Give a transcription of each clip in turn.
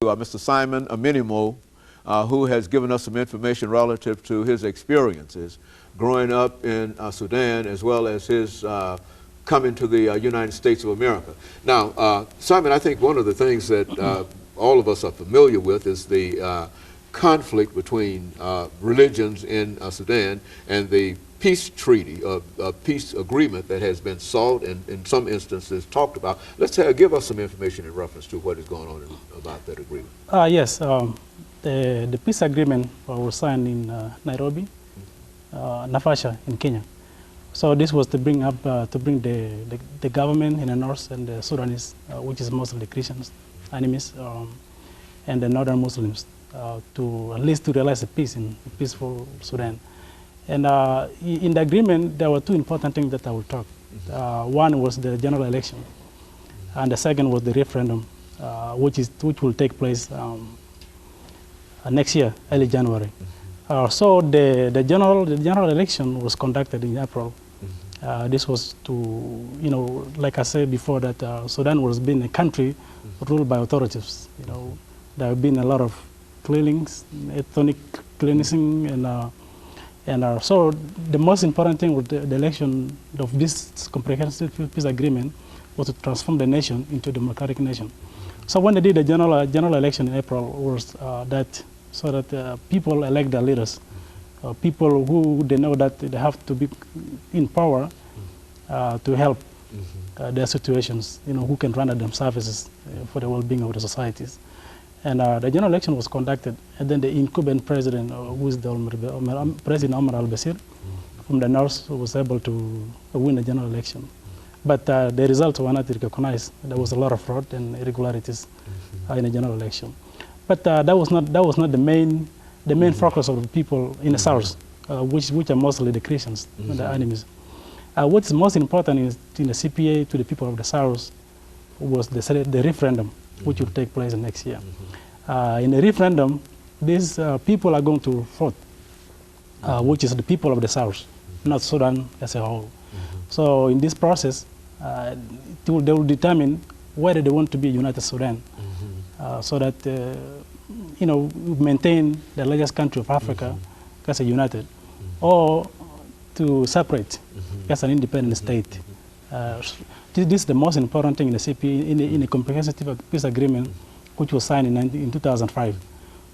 Mr. SMinimoi3, who has given us some information relative to his experiences growing up in Sudan, as well as his coming to the United States of America. Now, Simon, I think one of the things that all of us are familiar with is the conflict between religions in Sudan and the peace treaty, peace agreement that has been sought and in some instances talked about. Let's give us some information in reference to what is going on about that agreement. Yes, the peace agreement was signed in Nairobi, Nafasha in Kenya. So this was to bring up the government in the north and the Sudanese, which is mostly the Christians, enemies, and the northern Muslims, to at least to realize a peace in a peaceful Sudan. And in the agreement, there were two important things that I will talk. One was the general election, and the second was the referendum, which will take place next year, early January. So the general election was conducted in April. This was to, like I said before, that Sudan was being a country ruled by authorities. There have been a lot of killings, ethnic cleansing, and so the most important thing with the election of this comprehensive peace agreement was to transform the nation into a democratic nation. So when they did the general election in April, was so that people elect their leaders, people who they know that they have to be in power to help their situations, who can render them services for the well-being of the societies. And the general election was conducted, and then the incumbent president, who is President Omar al-Bashir, from the north, was able to win the general election. But the results were not recognized. There was a lot of fraud and irregularities in the general election. But that was not the main focus of the people in the south, which are mostly the Christians, the enemies. What is most important in the CPA to the people of the south was the referendum, which will take place next year. In the referendum, these people are going to vote, which is the people of the south, not Sudan as a whole. So in this process, they will determine whether they want to be a united Sudan, so that maintain the largest country of Africa as a united, or to separate as an independent state. This is the most important thing in the CP, in the comprehensive peace agreement, which was signed in 2005.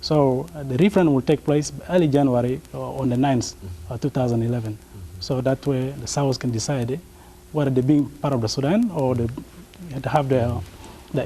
So the referendum will take place early January, on the 9th of 2011. So that way the South can decide whether they being part of the Sudan or they have the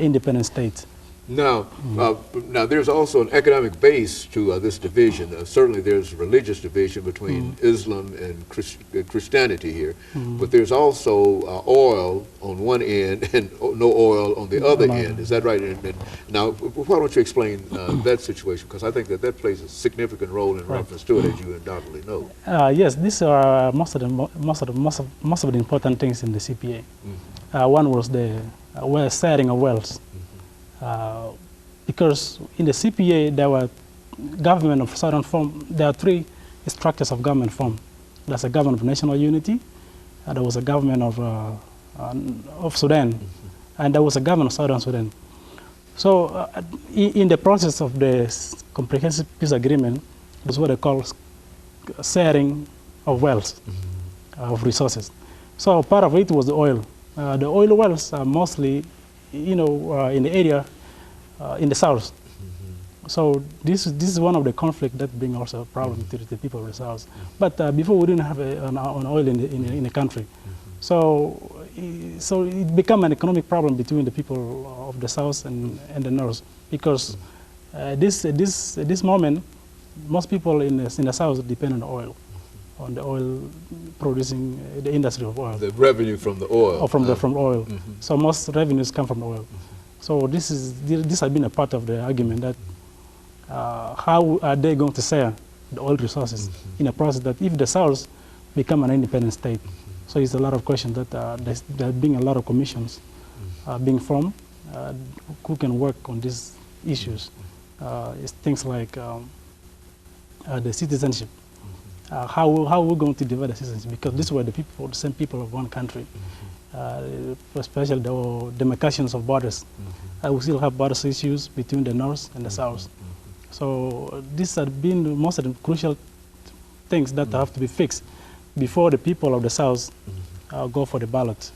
independent state. Now, now there's also an economic base to this division. Certainly there's religious division between Islam and Christianity here, but there's also oil on one end and no oil on the other end. Is that right? And now, why don't you explain that situation? Because I think that plays a significant role in reference to it, as you undoubtedly know. Yes, these are most of the important things in the CPA. One was the sharing of wealth. Because in the CPA there were government of southern form. There are three structures of government form. There's a government of national unity, there was a government of Sudan, and there was a government of southern Sudan. So in the process of the comprehensive peace agreement, that's what they call sharing of wealth, of resources. So part of it was the oil. The oil wells are mostly in the area in the south. So this is one of the conflicts that bring also a problem to the people of the south. But before we didn't have an oil in the country. So it became an economic problem between the people of the south and the north, because this moment most people in the south depend on oil, on the oil producing, the industry of oil. The revenue from the oil. Or from oil. So most revenues come from oil. So this has been a part of the argument that how are they going to share the oil resources in a process that if the South become an independent state. So it's a lot of questions that there have been a lot of commissions being formed who can work on these issues. It's things like the citizenship. How we're going to divide the citizens, because these were the same people of one country. especially the demarcations of borders. We still have border issues between the north and the south. So these have been most of the crucial things that have to be fixed before the people of the south go for the ballot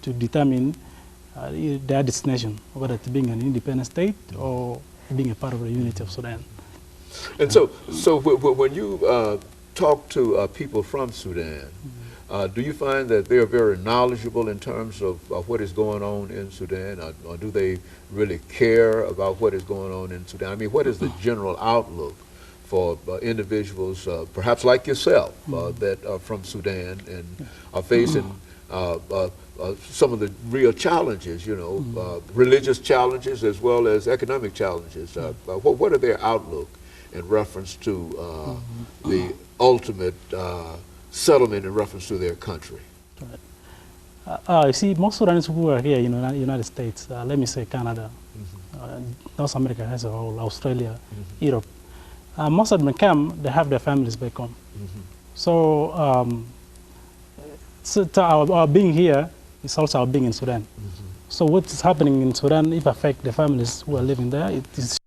to determine their destination, whether it's being an independent state or being a part of the unity of Sudan. And so when you talk to people from Sudan, do you find that they're very knowledgeable in terms of what is going on in Sudan, or do they really care about what is going on in Sudan? I mean, what is the general outlook for individuals, perhaps like yourself, that are from Sudan and are facing some of the real challenges, you know, religious challenges as well as economic challenges? What are their outlook in reference to the ultimate settlement in reference to their country? You see, most Sudanese who are here in the United States, let me say Canada, North America as a whole, Australia, Europe, most of them come, they have their families back home. So, our being here is also our being in Sudan. So what is happening in Sudan, if affect the families who are living there, it